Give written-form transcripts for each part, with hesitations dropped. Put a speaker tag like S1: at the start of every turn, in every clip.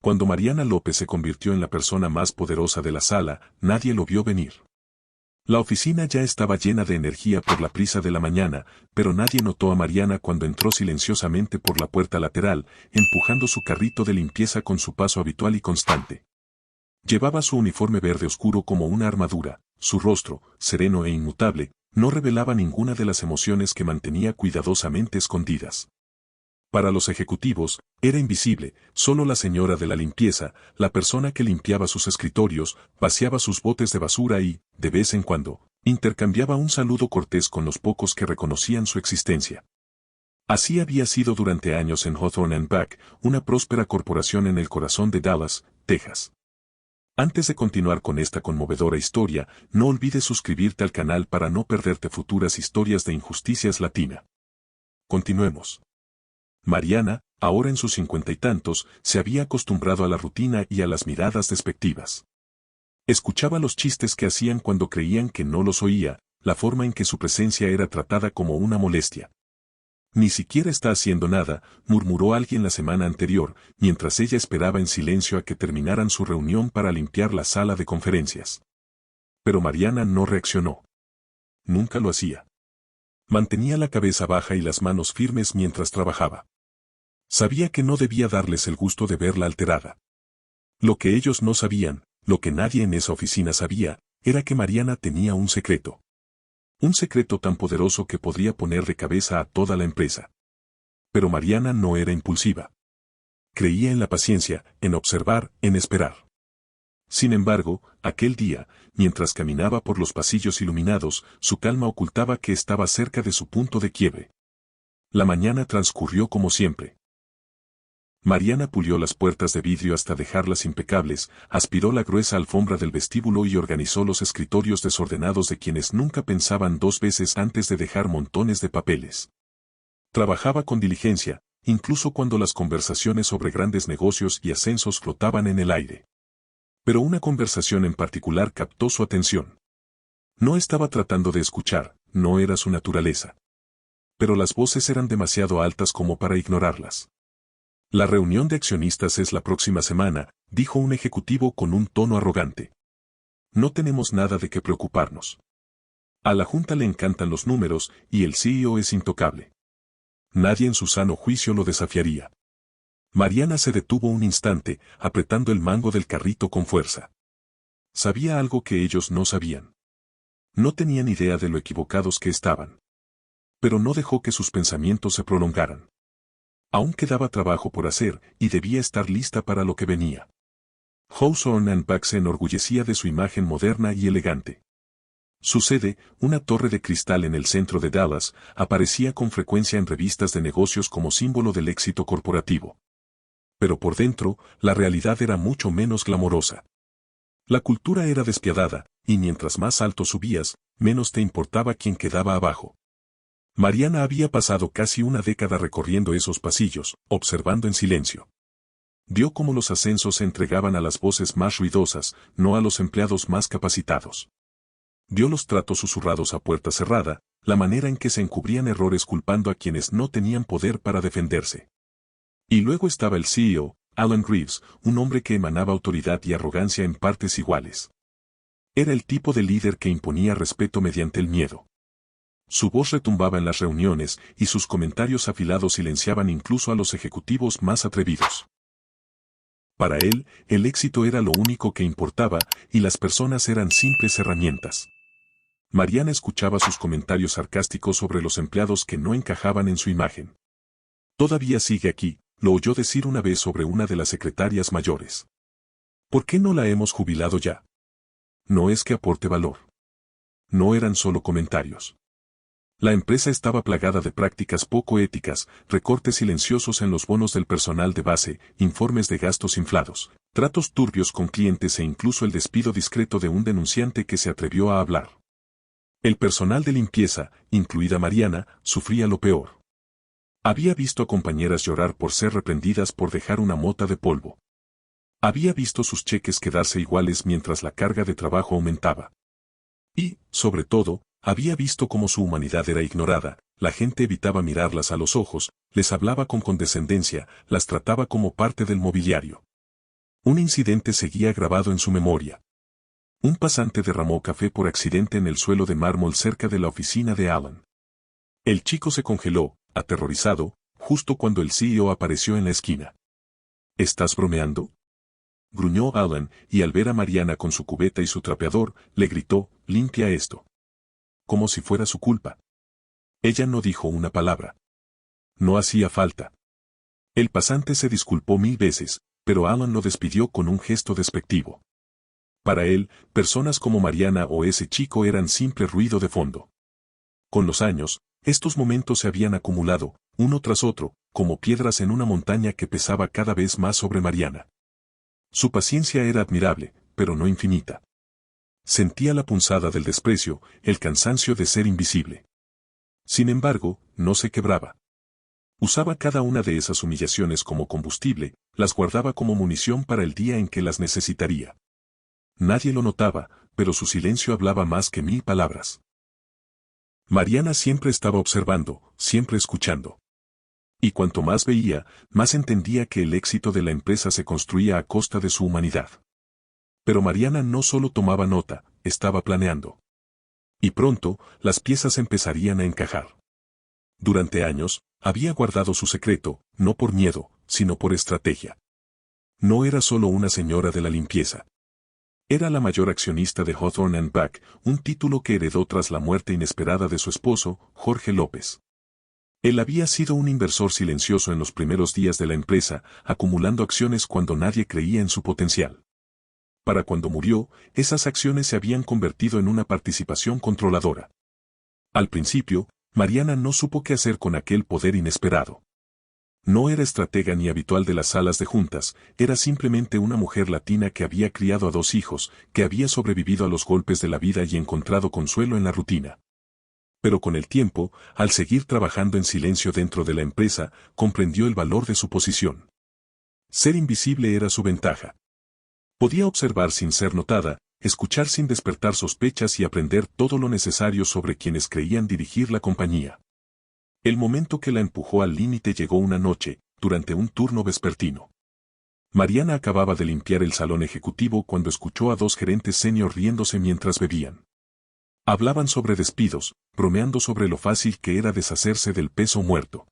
S1: Cuando Mariana López se convirtió en la persona más poderosa de la sala, nadie lo vio venir. La oficina ya estaba llena de energía por la prisa de la mañana, pero nadie notó a Mariana cuando entró silenciosamente por la puerta lateral, empujando su carrito de limpieza con su paso habitual y constante. Llevaba su uniforme verde oscuro como una armadura, su rostro, sereno e inmutable, no revelaba ninguna de las emociones que mantenía cuidadosamente escondidas. Para los ejecutivos, era invisible, solo la señora de la limpieza, la persona que limpiaba sus escritorios, vaciaba sus botes de basura y, de vez en cuando, intercambiaba un saludo cortés con los pocos que reconocían su existencia. Así había sido durante años en Hawthorne & Back, una próspera corporación en el corazón de Dallas, Texas. Antes de continuar con esta conmovedora historia, no olvides suscribirte al canal para no perderte futuras historias de injusticias latina. Continuemos. Mariana, ahora en sus 50 y tantos, se había acostumbrado a la rutina y a las miradas despectivas. Escuchaba los chistes que hacían cuando creían que no los oía, la forma en que su presencia era tratada como una molestia. Ni siquiera está haciendo nada, murmuró alguien la semana anterior, mientras ella esperaba en silencio a que terminaran su reunión para limpiar la sala de conferencias. Pero Mariana no reaccionó. Nunca lo hacía. Mantenía la cabeza baja y las manos firmes mientras trabajaba. Sabía que no debía darles el gusto de verla alterada. Lo que ellos no sabían, lo que nadie en esa oficina sabía, era que Mariana tenía un secreto. Un secreto tan poderoso que podría poner de cabeza a toda la empresa. Pero Mariana no era impulsiva. Creía en la paciencia, en observar, en esperar. Sin embargo, aquel día, mientras caminaba por los pasillos iluminados, su calma ocultaba que estaba cerca de su punto de quiebre. La mañana transcurrió como siempre. Mariana pulió las puertas de vidrio hasta dejarlas impecables, aspiró la gruesa alfombra del vestíbulo y organizó los escritorios desordenados de quienes nunca pensaban dos veces antes de dejar montones de papeles. Trabajaba con diligencia, incluso cuando las conversaciones sobre grandes negocios y ascensos flotaban en el aire. Pero una conversación en particular captó su atención. No estaba tratando de escuchar, no era su naturaleza. Pero las voces eran demasiado altas como para ignorarlas. La reunión de accionistas es la próxima semana, dijo un ejecutivo con un tono arrogante. No tenemos nada de qué preocuparnos. A la junta le encantan los números y el CEO es intocable. Nadie en su sano juicio lo desafiaría. Mariana se detuvo un instante, apretando el mango del carrito con fuerza. Sabía algo que ellos no sabían. No tenían idea de lo equivocados que estaban. Pero no dejó que sus pensamientos se prolongaran. Aún quedaba trabajo por hacer, y debía estar lista para lo que venía. Hawthorne & Back se enorgullecía de su imagen moderna y elegante. Su sede, una torre de cristal en el centro de Dallas, aparecía con frecuencia en revistas de negocios como símbolo del éxito corporativo. Pero por dentro, la realidad era mucho menos glamorosa. La cultura era despiadada, y mientras más alto subías, menos te importaba quién quedaba abajo. Mariana había pasado casi una década recorriendo esos pasillos, observando en silencio. Vio cómo los ascensos se entregaban a las voces más ruidosas, no a los empleados más capacitados. Vio los tratos susurrados a puerta cerrada, la manera en que se encubrían errores culpando a quienes no tenían poder para defenderse. Y luego estaba el CEO, Alan Reeves, un hombre que emanaba autoridad y arrogancia en partes iguales. Era el tipo de líder que imponía respeto mediante el miedo. Su voz retumbaba en las reuniones y sus comentarios afilados silenciaban incluso a los ejecutivos más atrevidos. Para él, el éxito era lo único que importaba y las personas eran simples herramientas. Mariana escuchaba sus comentarios sarcásticos sobre los empleados que no encajaban en su imagen. Todavía sigue aquí, lo oyó decir una vez sobre una de las secretarias mayores. ¿Por qué no la hemos jubilado ya? No es que aporte valor. No eran solo comentarios. La empresa estaba plagada de prácticas poco éticas, recortes silenciosos en los bonos del personal de base, informes de gastos inflados, tratos turbios con clientes e incluso el despido discreto de un denunciante que se atrevió a hablar. El personal de limpieza, incluida Mariana, sufría lo peor. Había visto a compañeras llorar por ser reprendidas por dejar una mota de polvo. Había visto sus cheques quedarse iguales mientras la carga de trabajo aumentaba. Y, sobre todo, había visto cómo su humanidad era ignorada, la gente evitaba mirarlas a los ojos, les hablaba con condescendencia, las trataba como parte del mobiliario. Un incidente seguía grabado en su memoria. Un pasante derramó café por accidente en el suelo de mármol cerca de la oficina de Alan. El chico se congeló, aterrorizado, justo cuando el CEO apareció en la esquina. ¿Estás bromeando?, gruñó Alan, y al ver a Mariana con su cubeta y su trapeador, le gritó, «Limpia esto». Como si fuera su culpa. Ella no dijo una palabra. No hacía falta. El pasante se disculpó 1000 veces, pero Alan lo despidió con un gesto despectivo. Para él, personas como Mariana o ese chico eran simple ruido de fondo. Con los años, estos momentos se habían acumulado, uno tras otro, como piedras en una montaña que pesaba cada vez más sobre Mariana. Su paciencia era admirable, pero no infinita. Sentía la punzada del desprecio, el cansancio de ser invisible. Sin embargo, no se quebraba. Usaba cada una de esas humillaciones como combustible, las guardaba como munición para el día en que las necesitaría. Nadie lo notaba, pero su silencio hablaba más que 1000 palabras. Mariana siempre estaba observando, siempre escuchando. Y cuanto más veía, más entendía que el éxito de la empresa se construía a costa de su humanidad. Pero Mariana no solo tomaba nota, estaba planeando. Y pronto, las piezas empezarían a encajar. Durante años, había guardado su secreto, no por miedo, sino por estrategia. No era solo una señora de la limpieza. Era la mayor accionista de Hawthorne & Back, un título que heredó tras la muerte inesperada de su esposo, Jorge López. Él había sido un inversor silencioso en los primeros días de la empresa, acumulando acciones cuando nadie creía en su potencial. Para cuando murió, esas acciones se habían convertido en una participación controladora. Al principio, Mariana no supo qué hacer con aquel poder inesperado. No era estratega ni habitual de las salas de juntas, era simplemente una mujer latina que había criado a 2 hijos, que había sobrevivido a los golpes de la vida y encontrado consuelo en la rutina. Pero con el tiempo, al seguir trabajando en silencio dentro de la empresa, comprendió el valor de su posición. Ser invisible era su ventaja. Podía observar sin ser notada, escuchar sin despertar sospechas y aprender todo lo necesario sobre quienes creían dirigir la compañía. El momento que la empujó al límite llegó una noche, durante un turno vespertino. Mariana acababa de limpiar el salón ejecutivo cuando escuchó a 2 gerentes senior riéndose mientras bebían. Hablaban sobre despidos, bromeando sobre lo fácil que era deshacerse del peso muerto.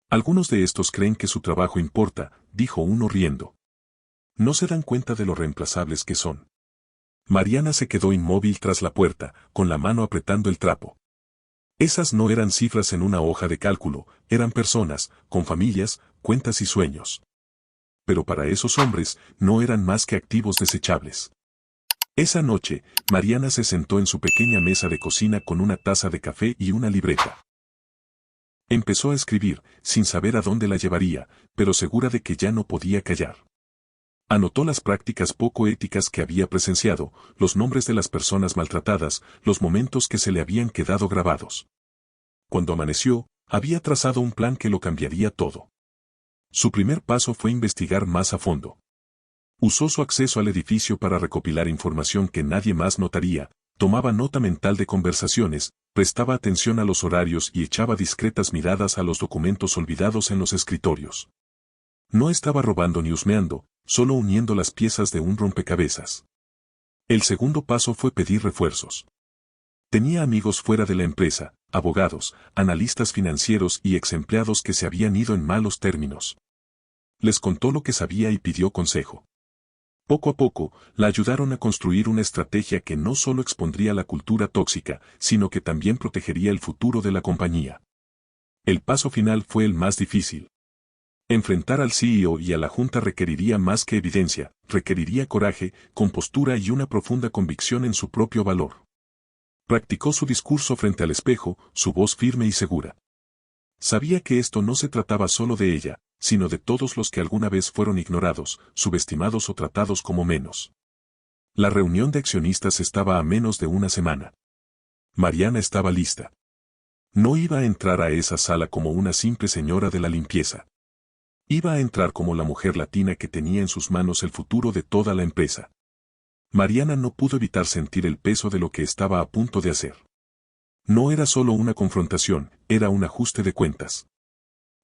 S1: Algunos de estos creen que su trabajo importa, dijo uno riendo. No se dan cuenta de lo reemplazables que son. Mariana se quedó inmóvil tras la puerta, con la mano apretando el trapo. Esas no eran cifras en una hoja de cálculo, eran personas, con familias, cuentas y sueños. Pero para esos hombres, no eran más que activos desechables. Esa noche, Mariana se sentó en su pequeña mesa de cocina con una taza de café y una libreta. Empezó a escribir, sin saber a dónde la llevaría, pero segura de que ya no podía callar. Anotó las prácticas poco éticas que había presenciado, los nombres de las personas maltratadas, los momentos que se le habían quedado grabados. Cuando amaneció, había trazado un plan que lo cambiaría todo. Su primer paso fue investigar más a fondo. Usó su acceso al edificio para recopilar información que nadie más notaría, tomaba nota mental de conversaciones, prestaba atención a los horarios y echaba discretas miradas a los documentos olvidados en los escritorios. No estaba robando ni husmeando, solo uniendo las piezas de un rompecabezas. El segundo paso fue pedir refuerzos. Tenía amigos fuera de la empresa, abogados, analistas financieros y exempleados que se habían ido en malos términos. Les contó lo que sabía y pidió consejo. Poco a poco, la ayudaron a construir una estrategia que no solo expondría la cultura tóxica, sino que también protegería el futuro de la compañía. El paso final fue el más difícil. Enfrentar al CEO y a la junta requeriría más que evidencia, requeriría coraje, compostura y una profunda convicción en su propio valor. Practicó su discurso frente al espejo, su voz firme y segura. Sabía que esto no se trataba solo de ella, sino de todos los que alguna vez fueron ignorados, subestimados o tratados como menos. La reunión de accionistas estaba a menos de una semana. Mariana estaba lista. No iba a entrar a esa sala como una simple señora de la limpieza. Iba a entrar como la mujer latina que tenía en sus manos el futuro de toda la empresa. Mariana no pudo evitar sentir el peso de lo que estaba a punto de hacer. No era solo una confrontación, era un ajuste de cuentas.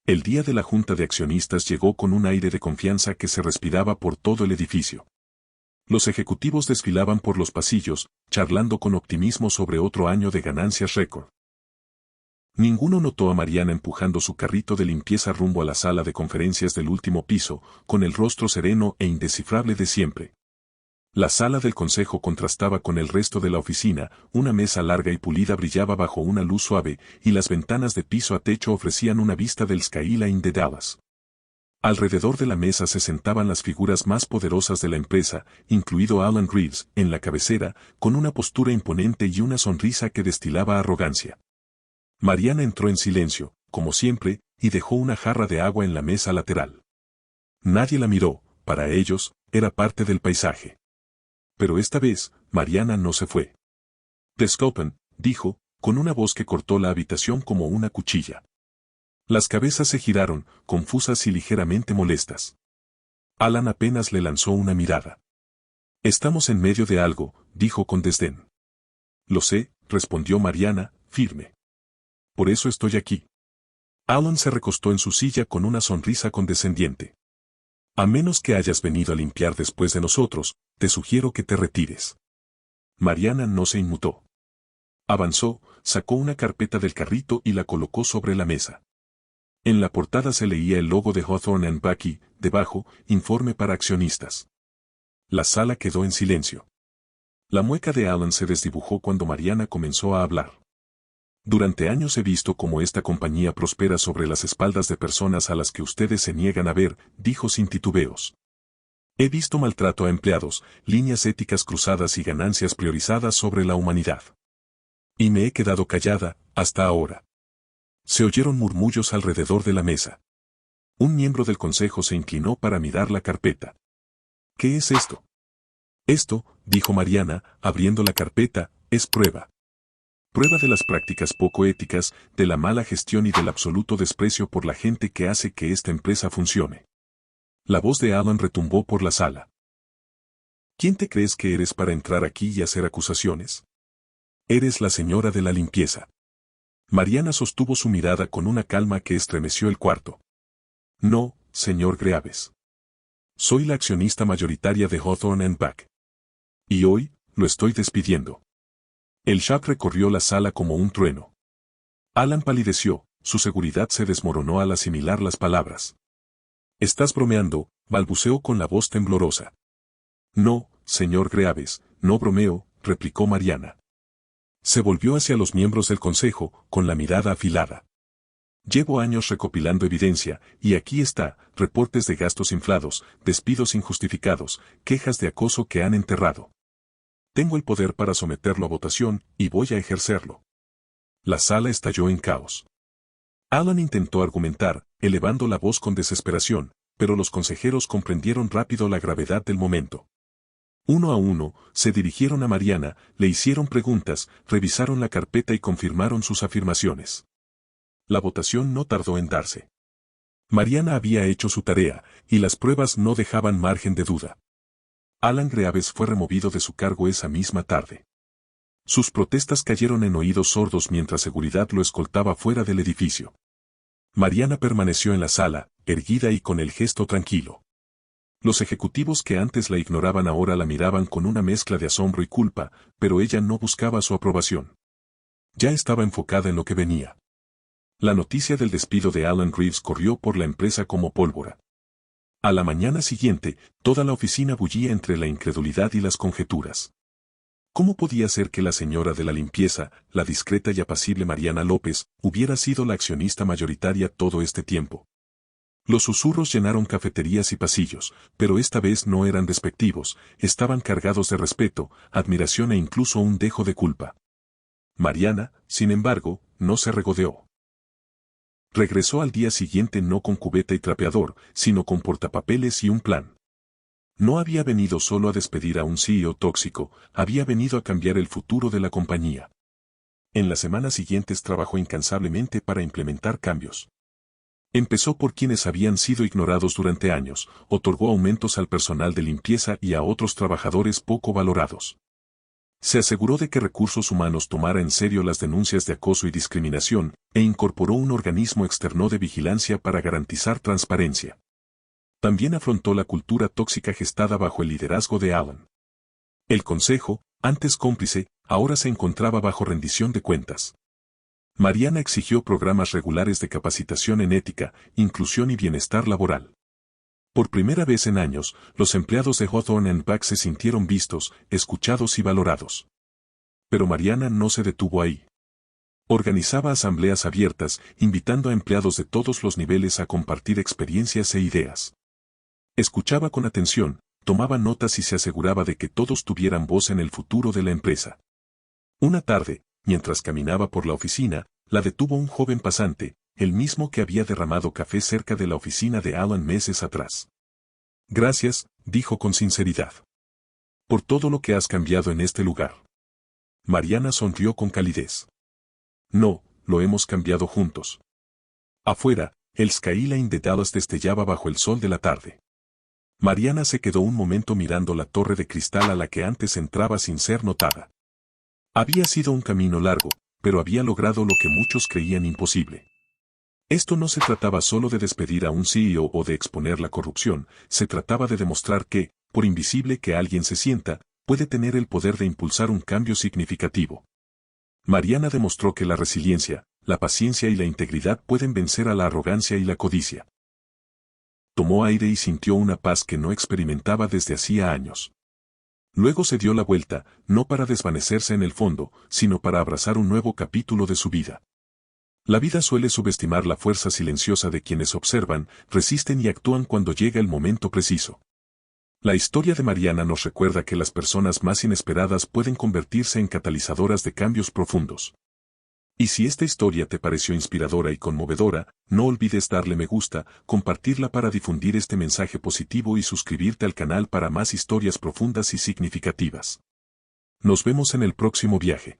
S1: El día de la junta de accionistas llegó con un aire de confianza que se respiraba por todo el edificio. Los ejecutivos desfilaban por los pasillos, charlando con optimismo sobre otro año de ganancias récord. Ninguno notó a Mariana empujando su carrito de limpieza rumbo a la sala de conferencias del último piso, con el rostro sereno e indescifrable de siempre. La sala del consejo contrastaba con el resto de la oficina, una mesa larga y pulida brillaba bajo una luz suave, y las ventanas de piso a techo ofrecían una vista del skyline de Dallas. Alrededor de la mesa se sentaban las figuras más poderosas de la empresa, incluido Alan Reeves, en la cabecera, con una postura imponente y una sonrisa que destilaba arrogancia. Mariana entró en silencio, como siempre, y dejó una jarra de agua en la mesa lateral. Nadie la miró, para ellos, era parte del paisaje. Pero esta vez, Mariana no se fue. Desculpen, dijo, con una voz que cortó la habitación como una cuchilla. Las cabezas se giraron, confusas y ligeramente molestas. Alan apenas le lanzó una mirada. Estamos en medio de algo, dijo con desdén. Lo sé, respondió Mariana, firme. Por eso estoy aquí. Alan se recostó en su silla con una sonrisa condescendiente. A menos que hayas venido a limpiar después de nosotros, te sugiero que te retires. Mariana no se inmutó. Avanzó, sacó una carpeta del carrito y la colocó sobre la mesa. En la portada se leía el logo de Hawthorne & Bucky, debajo, informe para accionistas. La sala quedó en silencio. La mueca de Alan se desdibujó cuando Mariana comenzó a hablar. Durante años he visto cómo esta compañía prospera sobre las espaldas de personas a las que ustedes se niegan a ver, dijo sin titubeos. He visto maltrato a empleados, líneas éticas cruzadas y ganancias priorizadas sobre la humanidad. Y me he quedado callada, hasta ahora. Se oyeron murmullos alrededor de la mesa. Un miembro del consejo se inclinó para mirar la carpeta. ¿Qué es esto? Esto, dijo Mariana, abriendo la carpeta, es prueba. Prueba de las prácticas poco éticas, de la mala gestión y del absoluto desprecio por la gente que hace que esta empresa funcione. La voz de Alan retumbó por la sala. ¿Quién te crees que eres para entrar aquí y hacer acusaciones? Eres la señora de la limpieza. Mariana sostuvo su mirada con una calma que estremeció el cuarto. No, señor Greaves. Soy la accionista mayoritaria de Hawthorne & Buck. Y hoy, lo estoy despidiendo. El shock recorrió la sala como un trueno. Alan palideció, su seguridad se desmoronó al asimilar las palabras. «Estás bromeando», balbuceó con la voz temblorosa. «No, señor Greaves, no bromeo», replicó Mariana. Se volvió hacia los miembros del consejo, con la mirada afilada. «Llevo años recopilando evidencia, y aquí está, reportes de gastos inflados, despidos injustificados, quejas de acoso que han enterrado. Tengo el poder para someterlo a votación, y voy a ejercerlo». La sala estalló en caos. Alan intentó argumentar, elevando la voz con desesperación, pero los consejeros comprendieron rápido la gravedad del momento. Uno a uno, se dirigieron a Mariana, le hicieron preguntas, revisaron la carpeta y confirmaron sus afirmaciones. La votación no tardó en darse. Mariana había hecho su tarea, y las pruebas no dejaban margen de duda. Alan Greaves fue removido de su cargo esa misma tarde. Sus protestas cayeron en oídos sordos mientras seguridad lo escoltaba fuera del edificio. Mariana permaneció en la sala, erguida y con el gesto tranquilo. Los ejecutivos que antes la ignoraban ahora la miraban con una mezcla de asombro y culpa, pero ella no buscaba su aprobación. Ya estaba enfocada en lo que venía. La noticia del despido de Alan Reeves corrió por la empresa como pólvora. A la mañana siguiente, toda la oficina bullía entre la incredulidad y las conjeturas. ¿Cómo podía ser que la señora de la limpieza, la discreta y apacible Mariana López, hubiera sido la accionista mayoritaria todo este tiempo? Los susurros llenaron cafeterías y pasillos, pero esta vez no eran despectivos, estaban cargados de respeto, admiración e incluso un dejo de culpa. Mariana, sin embargo, no se regodeó. Regresó al día siguiente no con cubeta y trapeador, sino con portapapeles y un plan. No había venido solo a despedir a un CEO tóxico, había venido a cambiar el futuro de la compañía. En las semanas siguientes trabajó incansablemente para implementar cambios. Empezó por quienes habían sido ignorados durante años, otorgó aumentos al personal de limpieza y a otros trabajadores poco valorados. Se aseguró de que Recursos Humanos tomara en serio las denuncias de acoso y discriminación, e incorporó un organismo externo de vigilancia para garantizar transparencia. También afrontó la cultura tóxica gestada bajo el liderazgo de Alan. El consejo, antes cómplice, ahora se encontraba bajo rendición de cuentas. Mariana exigió programas regulares de capacitación en ética, inclusión y bienestar laboral. Por primera vez en años, los empleados de Hawthorne & Back se sintieron vistos, escuchados y valorados. Pero Mariana no se detuvo ahí. Organizaba asambleas abiertas, invitando a empleados de todos los niveles a compartir experiencias e ideas. Escuchaba con atención, tomaba notas y se aseguraba de que todos tuvieran voz en el futuro de la empresa. Una tarde, mientras caminaba por la oficina, la detuvo un joven pasante, el mismo que había derramado café cerca de la oficina de Alan meses atrás. Gracias, dijo con sinceridad. Por todo lo que has cambiado en este lugar. Mariana sonrió con calidez. No, lo hemos cambiado juntos. Afuera, el skyline de Dallas destellaba bajo el sol de la tarde. Mariana se quedó un momento mirando la torre de cristal a la que antes entraba sin ser notada. Había sido un camino largo, pero había logrado lo que muchos creían imposible. Esto no se trataba solo de despedir a un CEO o de exponer la corrupción, se trataba de demostrar que, por invisible que alguien se sienta, puede tener el poder de impulsar un cambio significativo. Mariana demostró que la resiliencia, la paciencia y la integridad pueden vencer a la arrogancia y la codicia. Tomó aire y sintió una paz que no experimentaba desde hacía años. Luego se dio la vuelta, no para desvanecerse en el fondo, sino para abrazar un nuevo capítulo de su vida. La vida suele subestimar la fuerza silenciosa de quienes observan, resisten y actúan cuando llega el momento preciso. La historia de Mariana nos recuerda que las personas más inesperadas pueden convertirse en catalizadoras de cambios profundos. Y si esta historia te pareció inspiradora y conmovedora, no olvides darle me gusta, compartirla para difundir este mensaje positivo y suscribirte al canal para más historias profundas y significativas. Nos vemos en el próximo viaje.